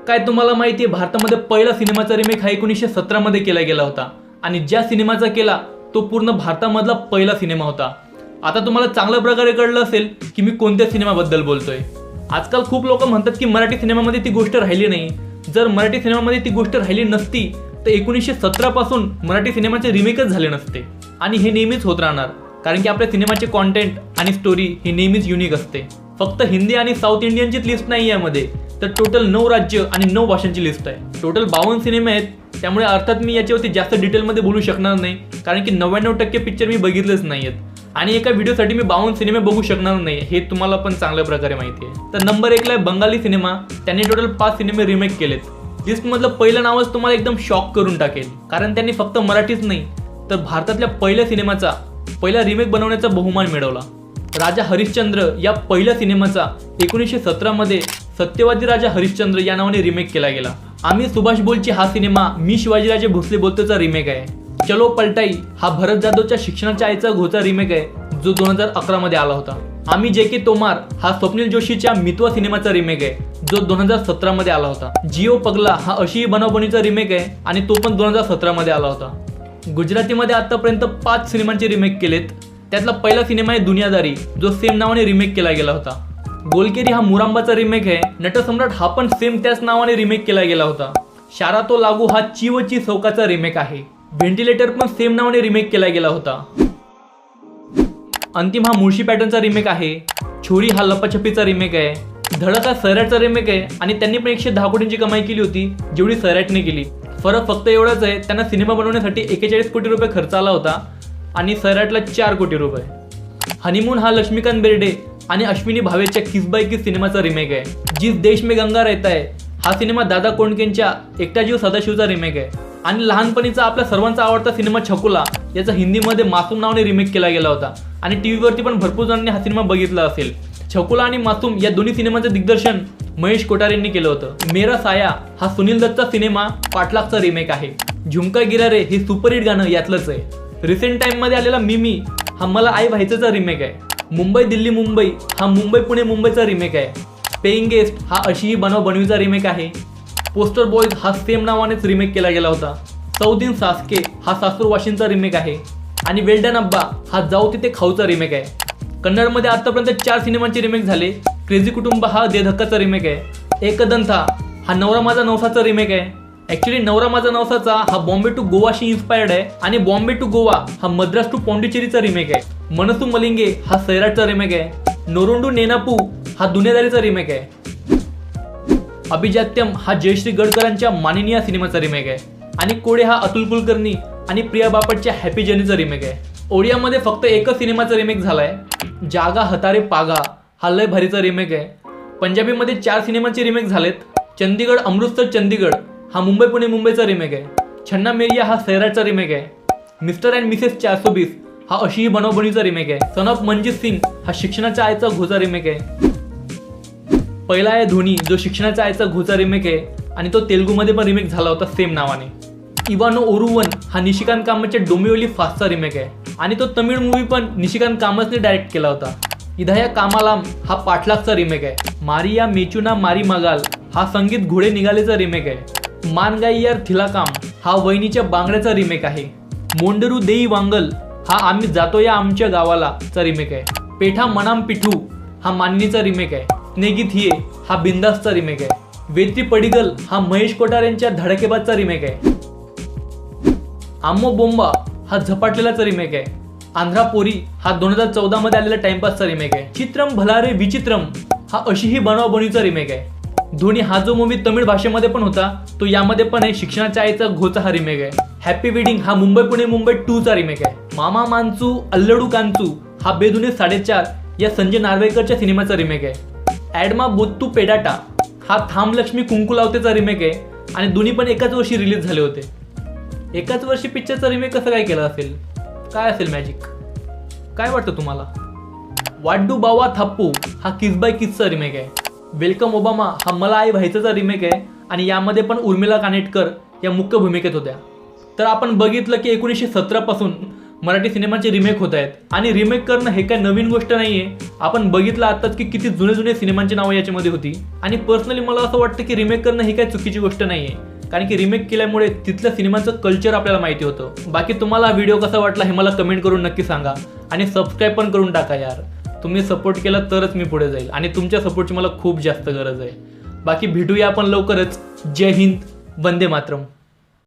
काय तुम्हाला माहिती आहे भारतामध्ये पहिला सिनेमाचा रिमेक हा 1917 मध्ये केला गेला होता आणि ज्या सिनेमाचा केला तो पूर्ण भारतामधला पहिला सिनेमा होता। आता तुम्हाला चांगल्या प्रकारे कळलं असेल की मी कोणत्या सिनेमाबद्दल बोलतोय। आजकाल खूप लोक म्हणतात की मराठी सिनेमामध्ये ती गोष्ट राहिली नाही। जर मराठी सिनेमामध्ये ती गोष्ट राहिली नसती तर 1917 पासून मराठी सिनेमाचे रिमेकच झाले नसते आणि हे नेहमीच होत राहणार, कारण की आपल्या सिनेमाचे कॉन्टेंट आणि स्टोरी ही नेहमीच युनिक असते। फक्त हिंदी आणि साऊथ इंडियनचीच लिस्ट नाही यामध्ये, तर टोटल 9 राज्य आणि 9 भाषांची लिस्ट आहे। टोटल 52 सिनेमे आहेत, त्यामुळे अर्थात मी याच्यावरती जास्त डिटेलमध्ये बोलू शकणार नाही, कारण की 99% पिक्चर मी बघितलेच नाही आहेत आणि एका व्हिडिओसाठी मी 52 सिनेमे बघू शकणार नाही, हे तुम्हाला पण चांगल्या प्रकारे माहिती आहे। तर नंबर 1 ला आहे बंगाली सिनेमा, त्यांनी टोटल 5 सिनेमे रिमेक केलेत। लिस्टमधलं पहिलं नावच तुम्हाला एकदम शॉक करून टाकेल, कारण त्यांनी फक्त मराठीच नाही तर भारतातल्या पहिल्या सिनेमाचा पहिला रिमेक बनवण्याचा बहुमान मिळवला। राजा हरिश्चंद्र या पहिल्या सिनेमाचा 1917 मध्ये सत्यवादी राजा हरिश्चंद्र या नावाने रिमेक केला गेला। आम्ही सुभाष बोलची हा सिनेमा मी शिवाजीराजे भोसले बोलतोचा रिमेक आहे। चलो पलटाई हा भरत जाधवच्या शिक्षणाच्या आईचा घोचा रिमेक आहे जो 2011 मध्ये आला होता। आम्ही जे.के. तोमार हा स्वप्नील जोशीच्या मितवा सिनेमाचा रिमेक आहे जो 2017 मध्ये आला होता। जिओ पगला हा अशी बनावबनीचा रिमेक आहे आणि तो पण 2017 मध्ये आला होता। गुजरातीमध्ये आतापर्यंत 5 सिनेमांचे रिमेक केलेत, त्यातला पहिला सिनेमा आहे दुनियादारी जो सेम नावाने रिमेक केला गेला होता। गोलकेरी हा मुरांबाचा रिमेक आहे। नटसम्राट हा पण सेम त्याच नावाने रिमेक केला गेला होता। शारा तो लागू हा चिवची चौकाचा रिमेक आहे। व्हेंटिलेटर पण सेम नावाने रिमेक केला गेला होता। अंतिम हा मुळशी पॅटर्नचा रिमेक आहे। छोरी हा लपाछपीचा रिमेक आहे। धडक हा सैराटचा रिमेक आहे आणि त्यांनी पण 110 कोटींची कमाई केली होती जेवढी सैराटने केली। फरक फक्त एवढाच आहे, त्यांना सिनेमा बनवण्यासाठी 41 कोटी रुपये खर्च आला होता आणि सैराटला 4 कोटी रुपये। हनीमून हा लक्ष्मीकांत बेर्डे आणि अश्विनी भावेच्या किस बाय किस सिनेमाचा रिमेक आहे। जिस देश में गंगा रहता है हा सिनेमा दादा कोंडकेंच्या एकटा जीव सदाशिवचा रिमेक आहे। आणि लहानपणीचा आपल्या सर्वांचा आवडता सिनेमा छकुला याचा हिंदीमध्ये मासूम नावाने रिमेक केला गेला होता आणि टीव्हीवरती पण भरपूर जणांनी हा सिनेमा बघितला असेल। छकुला आणि मासूम या दोन्ही सिनेमाचं दिग्दर्शन महेश कोठारेंनी केलं होतं। मेरा साया हा सुनील दत्तचा सिनेमा पाठलागचा रिमेक आहे। झुमका गिरा रे हे सुपरहिट गाणं यातलंच आहे। रिसेंट टाइम मध्ये आलेला मिमी हा मला आई व्हायचंचा रिमेक आहे। मुंबई दिल्ली मुंबई हा मुंबई पुणे मुंबईचा रिमेक आहे। पेइंग गेस्ट हा अशीही बनव बनवीचा रिमेक आहे। पोस्टर बॉयज हा सेम नावानेच रिमेक केला गेला होता। सौदीन सासके हा सासूर वाशिंचा रिमेक आहे आणि वेल्डन अब्बा हा जाऊ तिथे खाऊचा रिमेक आहे। कन्नडमध्ये आतापर्यंत 4 सिनेमांचे रिमेक झाले। क्रेझी कुटुंब हा दे धक्काचा रिमेक आहे। एकदंता हा नवरा माझा नवसाचा रिमेक आहे। ऍक्च्युली नवरा माझा नवसाचा हा बॉम्बे टू गोवाशी इन्स्पायर्ड आहे आणि बॉम्बे टू गोवा हा मद्रास टू पॉंडिचेरीचा रिमेक आहे। मनसू मलिंगे हा सैराटचा रिमेक आहे। नोरुंडू नेनापू हा दुनियादारीचा रिमेक आहे। अभिजात्यम हा जयश्री गडकरांच्या मानिनी या सिनेमाचा रिमेक आहे आणि कोडे हा अतुल कुलकर्णी आणि प्रिया बापटच्या हॅपी जर्नीचा रिमेक आहे। ओडियामध्ये फक्त एकच सिनेमाचा रिमेक झालाय, जागा हतारे पागा हा लय भारीचा रिमेक आहे। पंजाबीमध्ये 4 सिनेमाचे रिमेक झालेत। चंदीगड अमृतसर चंदीगड हा मुंबई पुणे मुंबईचा रिमेक आहे। छन्ना मेरिया हा सैराटचा रिमेक आहे। मिस्टर अँड मिसेस 420 हा अशीही बनवबनीचा रिमेक आहे। सन ऑफ मनजीत सिंग हा शिक्षणाच्या आईचा घोचा रिमेक आहे। पहिला आहे धोनी जो शिक्षणाच्या आईचा घोचा रिमेक आहे आणि तो तेलुगूमध्ये पण रिमेक झाला होता सेम नावाने। इवानो ओरुवन हा निशिकांत कामतच्या डोंबिवली फास्टचा रिमेक आहे आणि तो तमिळ मूवी पण निशिकांत कामतने डायरेक्ट केला होता। इधाया कामालाम हा पाठलागचा रिमेक आहे। मारिया मेचुना मारी मगाल हा संगीत घोडे निघालेचा रिमेक आहे। मान गाई यार थिलाकाम हा वहिनीच्या बांगड्याचा रिमेक आहे। मोंडरू देई वांगल हा आम्ही जातो या आमच्या गावाला चा रिमेक आहे। पेठा मनाम पिठू हा मानिनीचा रिमेक आहे। स्नेगी थिये हा बिंदासचा रिमेक आहे। वेत्री पडिगल हा महेश कोठारेंच्या धडकेबाजचा रिमेक आहे। आम्मो बोंबा हा झपाटलेलाचा रिमेक आहे। आंध्रा पोरी हा 2014 मध्ये आलेला टाइमपासचा रिमेक आहे। चित्रम भलारे विचित्रम हा अशीही बनवाबनीचा रिमेक आहे। धोनी हा जो मूवी तमिळ भाषेमध्ये पण होता तो यामध्ये पण आहे। शिक्षणाच्या आईचा घोचा हा रिमेक आहे। हॅपी वेडिंग हा मुंबई पुणे मुंबई 2 चा रिमेक आहे। मामा मांचू अल्लडू कांचू हा बेदुने 4.5 या संजय नार्वेकरच्या सिनेमाचा रिमेक आहे। ॲडमा बोत्तू पेडाटा हा थांब लक्ष्मी कुंकू लावतेचा रिमेक आहे आणि दोन्ही पण एकाच वर्षी रिलीज झाले होते। एकाच वर्षी पिक्चरचा रिमेक कसं काय केला असेल? काय असेल मॅजिक? काय वाटतं तुम्हाला? वाड्डू बावा थाप्पू हा किस बाय किसचा रिमेक आहे। वेलकम ओबामा हा मला आई व्हायचाचा रिमेक आहे आणि यामध्ये पण उर्मिला कानेटकर या मुख्य भूमिकेत होत्या। तर आपण बघितलं की 1917 पासून मराठी सिनेमाचे रिमेक होत आहेत आणि रिमेक करणं हे काय नवीन गोष्ट नाहीये. आपण बघितलं आताच की किती जुने जुने सिनेमांची नावं याच्यामध्ये होती. आणि पर्सनली मला असं वाटतं की रिमेक करणं ही काय चुकीची गोष्ट नाहीये, कारण की रिमेक केल्यामुळे तिथल्या सिनेमाचं कल्चर आपल्याला माहिती होतं. बाकी तुम्हाला हा व्हिडिओ कसा वाटला हे मला कमेंट करून नक्की सांगा आणि सबस्क्राईब पण करून टाका यार. तुम्ही सपोर्ट केला तरच मी पुढे जाईल आणि तुमच्या सपोर्टची मला खूप जास्त गरज आहे. बाकी भेटूया आपण लवकरच. जय हिंद, वंदे मातरम.